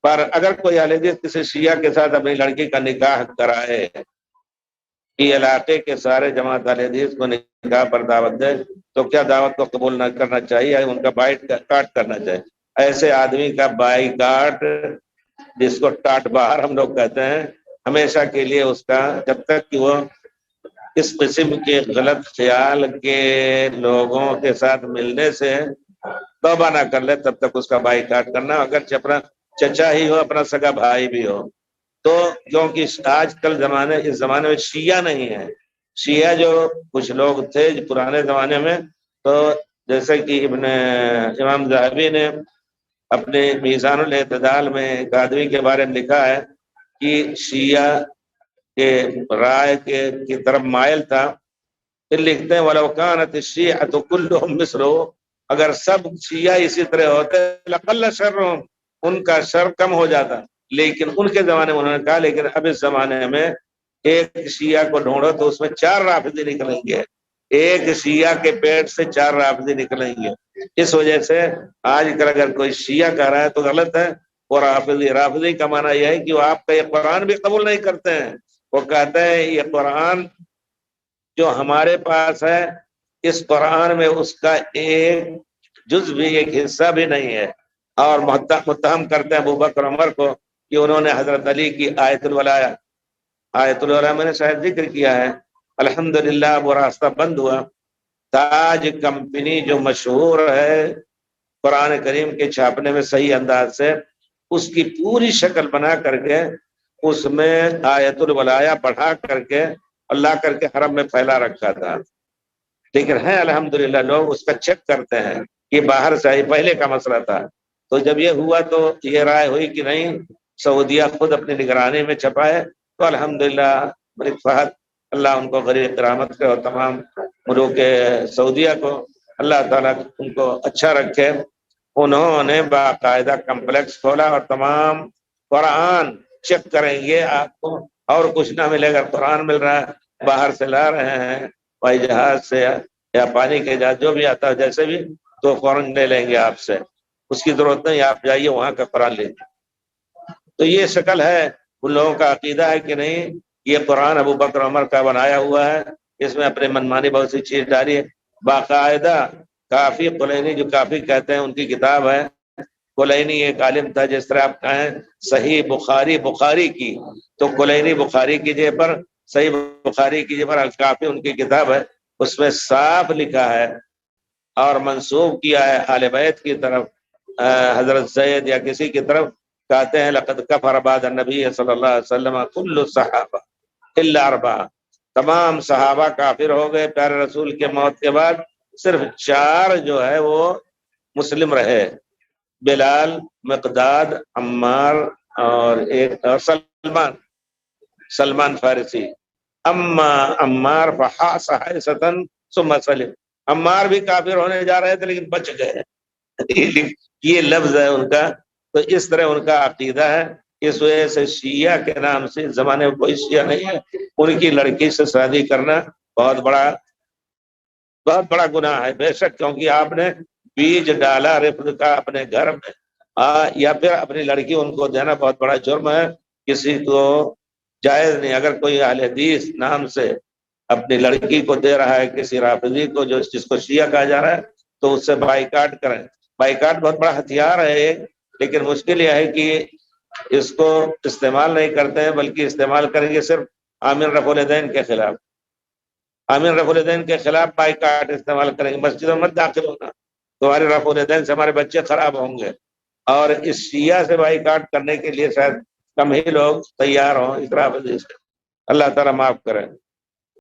پر اگر کوئی اہل حدیث کسی شیعہ کے ساتھ اپنی لڑکی کا نکاح کرائے کہ علاقے کے سارے جماعت اہل حدیث کو نکاح پر دعوت دے تو کیا دعوت کو قبول نہ کرنا چاہیے، ان کا کاٹ کرنا چاہیے؟ ایسے آدمی کا بائی کاٹ، جس کو ٹاٹ باہر ہم لوگ کہتے ہیں، ہمیشہ کے لیے اس کا، جب تک کہ وہ اس قسم کے غلط خیال کے لوگوں کے ساتھ ملنے سے توبہ نہ کر لے، تب تک اس کا بائی کاٹ کرنا، اگر اپنا چچا ہی ہو، اپنا سگا بھائی بھی ہو تو۔ کیونکہ آج کل اس زمانے میں شیعہ نہیں ہے، شیعہ جو کچھ لوگ تھے پرانے زمانے میں، تو جیسے کہ امام ذہبی نے اپنے میزان الاعتدال میں ایک آدمی کے بارے میں لکھا ہے کہ شیعہ کے رائے کی طرف مائل تھا، پھر لکھتے ہیں وَلَوْ كَانَتِ الشِّيعَةُ كُلُّهُمْ مِثْلُهُ، اگر سب شیعہ اسی طرح ہوتے لَقَلَّ شَرُّهُمْ، ان کا شر کم ہو جاتا۔ لیکن ان کے زمانے میں انہوں نے کہا لیکن اب اس زمانے میں ایک شیعہ کو ڈھونڈو تو اس میں 4 رافضی نکلیں گے، ایک شیعہ کے پیٹ سے 4 رافضی نکلیں گے۔ اس وجہ سے آج کل اگر کوئی شیعہ کہہ رہا ہے تو غلط ہے، اور رافضی کا معنی یہ ہے کہ وہ آپ کا یہ قرآن بھی قبول نہیں کرتے ہیں، وہ کہتے ہیں یہ قرآن جو ہمارے پاس ہے، اس قرآن میں اس کا ایک جز بھی، ایک حصہ بھی نہیں ہے، اور متہم کرتے ہیں ابوبکر عمر کو کہ انہوں نے حضرت علی کی آیت الولاء میں نے شاید ذکر کیا ہے، الحمدللہ وہ راستہ بند ہوا۔ تاج کمپنی جو مشہور ہے قرآن کریم کے چھاپنے میں صحیح انداز سے، اس کی پوری شکل بنا کر کے اس میں آیت الولاء بڑھا کر کے اللہ کر کے حرم میں پھیلا رکھا تھا، لیکن ہے الحمدللہ لوگ اس کا چیک کرتے ہیں، یہ باہر سے ہی پہلے کا مسئلہ تھا۔ تو جب یہ ہوا تو یہ رائے ہوئی کہ نہیں، سعودیہ خود اپنی نگرانی میں چھپائے، تو الحمدللہ ملک فہد اللہ ان کو غریب کرامت کے، اور تمام ملوک سعودیہ کو اللہ تعالیٰ ان کو اچھا رکھے، انہوں نے باقاعدہ کمپلیکس کھولا اور تمام قرآن چیک کریں گے آپ کو، اور کچھ نہ ملے گا، قرآن مل رہا ہے، باہر سے لا رہے ہیں ہوائی جہاز سے یا پانی کے جہاز جو بھی آتا ہے جیسے بھی، تو فوراً لے لیں گے آپ سے، اس کی ضرورت نہیں، آپ جائیے وہاں کا قرآن لیں گے۔ تو یہ شکل ہے ان لوگوں کا عقیدہ ہے کہ نہیں یہ قرآن ابوبکر عمر کا بنایا ہوا ہے، اس میں اپنے منمانی بہت سی چیز ڈالی ہے۔ باقاعدہ کافی قلینی، جو کافی کہتے ہیں ان کی کتاب ہے، کلینی ایک عالم تھا، جس طرح آپ کہیں صحیح بخاری کی، تو کلینی بخاری کی جگہ پر صحیح بخاری کی جگہ پر الکافی ان کی کتاب ہے، اس میں صاف لکھا ہے اور منسوب کیا ہے آل بیت کی طرف، حضرت زید یا کسی کی طرف، کہتے ہیں لقد کفر بعد النبی صلی اللہ علیہ وسلم کل الصحابہ الا 4، تمام صحابہ کافر ہو گئے پیارے رسول کے موت کے بعد، صرف 4 جو ہے وہ مسلم رہے، بلال، مقداد، عمار اور ایک اور سلمان فارسی۔ اما عمار فحاص حیثتاً ثم سلم، عمار بھی کافر ہونے جا رہے تھے لیکن بچ گئے، یہ لفظ ہے ان کا۔ تو اس طرح ان کا عقیدہ ہے، اس وجہ سے شیعہ کے نام سے اس زمانے میں کوئی شیعہ نہیں ہے، ان کی لڑکی سے شادی کرنا بہت بڑا گناہ ہے بے شک، کیونکہ آپ نے بیج ڈالا رفض کا اپنے گھر میں، یا پھر اپنی لڑکی ان کو دینا بہت بڑا جرم ہے، کسی کو جائز نہیں۔ اگر کوئی اہل حدیث نام سے اپنی لڑکی کو دے رہا ہے کسی رافضی کو، جس کو شیعہ کہا جا رہا ہے، تو اس سے بائیکاٹ کریں۔ بائیکاٹ بہت بڑا ہتھیار ہے، لیکن مشکل یہ ہے کہ اس کو استعمال نہیں کرتے ہیں، بلکہ استعمال کریں گے صرف عامر رفع الیدین کے خلاف، عامر رفع الیدین کے خلاف بائیکاٹ استعمال کریں گے، مسجدوں میں مت داخل ہونا، تمہارے رفع الیدین سے ہمارے بچے خراب ہوں گے، اور اس شیعہ سے بائیکاٹ کرنے کے لیے شاید کم ہی لوگ تیار ہوں اس رافضی سے۔ اللہ تعالیٰ معاف کرے۔